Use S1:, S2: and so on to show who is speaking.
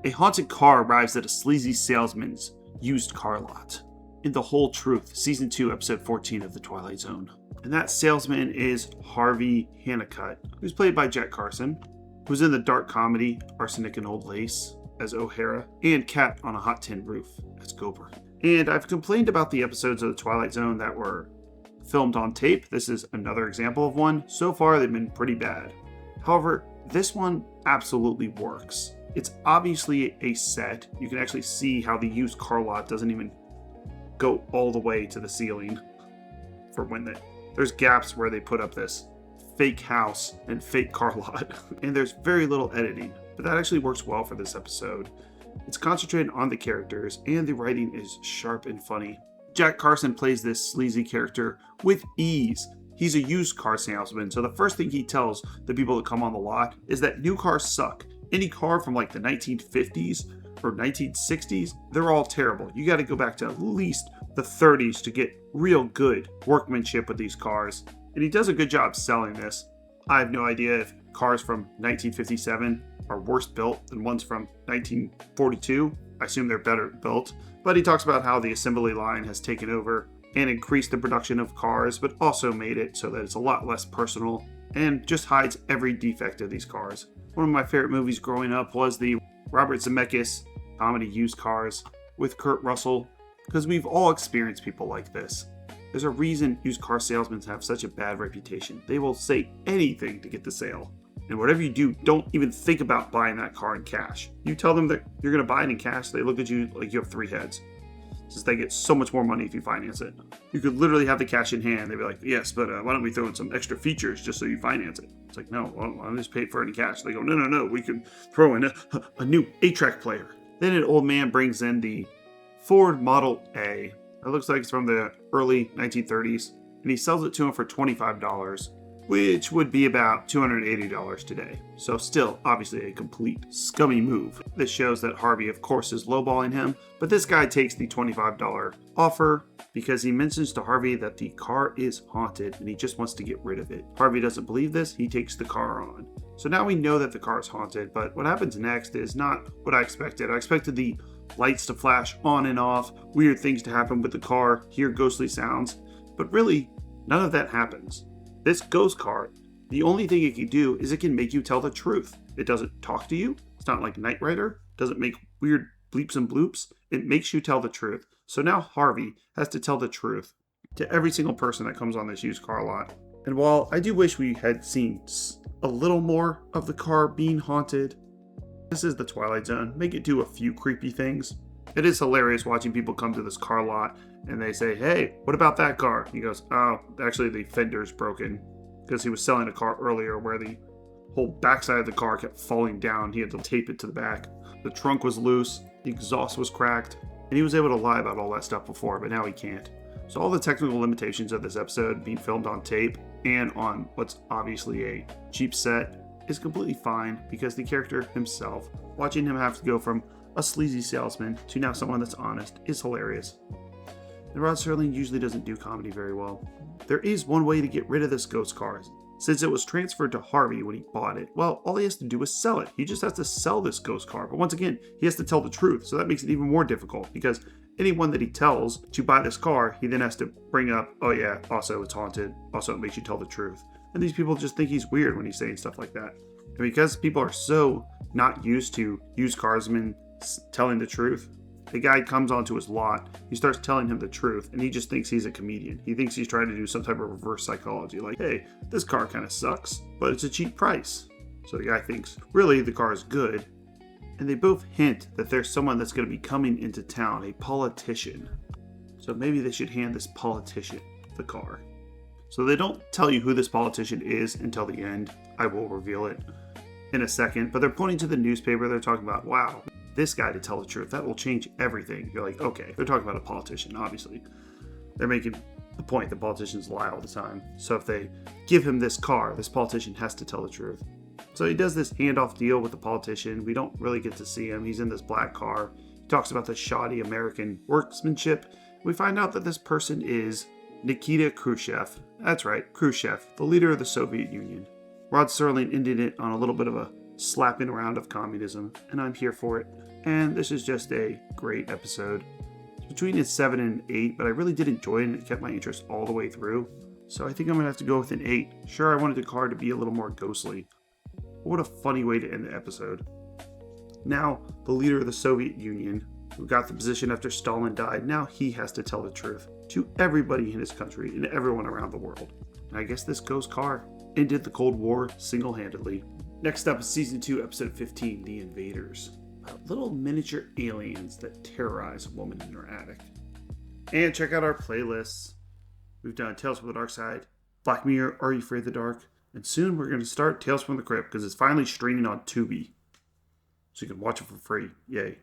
S1: A haunted car arrives at a sleazy salesman's used car lot. In The Whole Truth, Season 2, Episode 14 of The Twilight Zone. And that salesman is Harvey Hannicutt, who's played by Jack Carson, who's in the dark comedy Arsenic and Old Lace as O'Hara, and Cat on a Hot Tin Roof as Gober. And I've complained about the episodes of The Twilight Zone that were filmed on tape. This is another example of one. So far, they've been pretty bad. However, this one absolutely works. It's obviously a set. You can actually see how the used car lot doesn't even go all the way to the ceiling for when there's gaps where they put up this fake house and fake car lot. And there's very little editing, but that actually works well for this episode. It's concentrated on the characters, and the writing is sharp and funny. Jack Carson plays this sleazy character with ease. He's a used car salesman, so the first thing he tells the people that come on the lot is that new cars suck. Any car from like the 1950s or 1960s, they're all terrible. You got to go back to at least the 30s to get real good workmanship with these cars. And he does a good job selling this. I have no idea if cars from 1957 are worse built than ones from 1942. I assume they're better built. But he talks about how the assembly line has taken over and increased the production of cars, but also made it so that it's a lot less personal and just hides every defect of these cars. One of my favorite movies growing up was the Robert Zemeckis comedy Used Cars with Kurt Russell, because we've all experienced people like this. There's a reason used car salesmen have such a bad reputation. They will say anything to get the sale. And whatever you do, don't even think about buying that car in cash. You tell them that you're going to buy it in cash, they look at you like you have three heads. Since they get so much more money if you finance it. You could literally have the cash in hand. They'd be like, yes, but why don't we throw in some extra features just so you finance it? It's like, no, I'll just pay for it in cash. They go, no, we can throw in a new 8-track player. Then an old man brings in the Ford Model A. It looks like it's from the early 1930s. And he sells it to him for $25, which would be about $280 today. So still, obviously, a complete scummy move. This shows that Harvey, of course, is lowballing him, but this guy takes the $25 offer because he mentions to Harvey that the car is haunted and he just wants to get rid of it. Harvey doesn't believe this, he takes the car on. So now we know that the car is haunted, but what happens next is not what I expected. I expected the lights to flash on and off, weird things to happen with the car, hear ghostly sounds, but really, none of that happens. This ghost car, the only thing it can do is it can make you tell the truth. It doesn't talk to you. It's not like Knight Rider. It doesn't make weird bleeps and bloops. It makes you tell the truth. So now Harvey has to tell the truth to every single person that comes on this used car lot. And while I do wish we had seen a little more of the car being haunted, this is the Twilight Zone. Make it do a few creepy things. It is hilarious watching people come to this car lot and they say, hey, what about that car? He goes, oh, actually the fender's broken, because he was selling a car earlier where the whole backside of the car kept falling down. He had to tape it to the back. The trunk was loose, the exhaust was cracked, and he was able to lie about all that stuff before, but now he can't. So all the technical limitations of this episode being filmed on tape and on what's obviously a cheap set is completely fine, because the character himself, watching him have to go from a sleazy salesman to now someone that's honest, is hilarious. And Rod Serling usually doesn't do comedy very well. There is one way to get rid of this ghost car. Since it was transferred to Harvey when he bought it, well, all he has to do is sell it. He just has to sell this ghost car. But once again, he has to tell the truth. So that makes it even more difficult, because anyone that he tells to buy this car, he then has to bring up, oh yeah, also it's haunted. Also it makes you tell the truth. And these people just think he's weird when he's saying stuff like that. And because people are so not used to used carsmen telling the truth, the guy comes onto his lot, he starts telling him the truth, and he just thinks he's a comedian. He thinks he's trying to do some type of reverse psychology, like, hey, this car kind of sucks, but it's a cheap price. So the guy thinks, really, the car is good. And they both hint that there's someone that's going to be coming into town, a politician. So maybe they should hand this politician the car. So they don't tell you who this politician is until the end. I will reveal it in a second, but they're pointing to the newspaper. They're talking about, wow, this guy to tell the truth, that will change everything. You're like, okay, they're talking about a politician, obviously. They're making the point that politicians lie all the time. So if they give him this car, this politician has to tell the truth. So he does this handoff deal with the politician. We don't really get to see him. He's in this black car. He talks about the shoddy American workmanship. We find out that this person is Nikita Khrushchev. That's right, Khrushchev, the leader of the Soviet Union. Rod Serling ended it on a little bit of a slapping around of communism, and I'm here for it. and this is just a great episode. It's between a 7 and an 8, but I really did enjoy it and it kept my interest all the way through. So I think I'm going to have to go with an 8. Sure, I wanted the car to be a little more ghostly. But what a funny way to end the episode. Now, the leader of the Soviet Union, who got the position after Stalin died, now he has to tell the truth to everybody in his country and everyone around the world. And I guess this ghost car ended the Cold War single-handedly. Next up is Season 2, Episode 15, The Invaders. About little miniature aliens that terrorize a woman in her attic. And check out our playlists. We've done Tales from the Dark Side, Black Mirror, Are You Afraid of the Dark? And soon we're going to start Tales from the Crypt because it's finally streaming on Tubi. So you can watch it for free. Yay.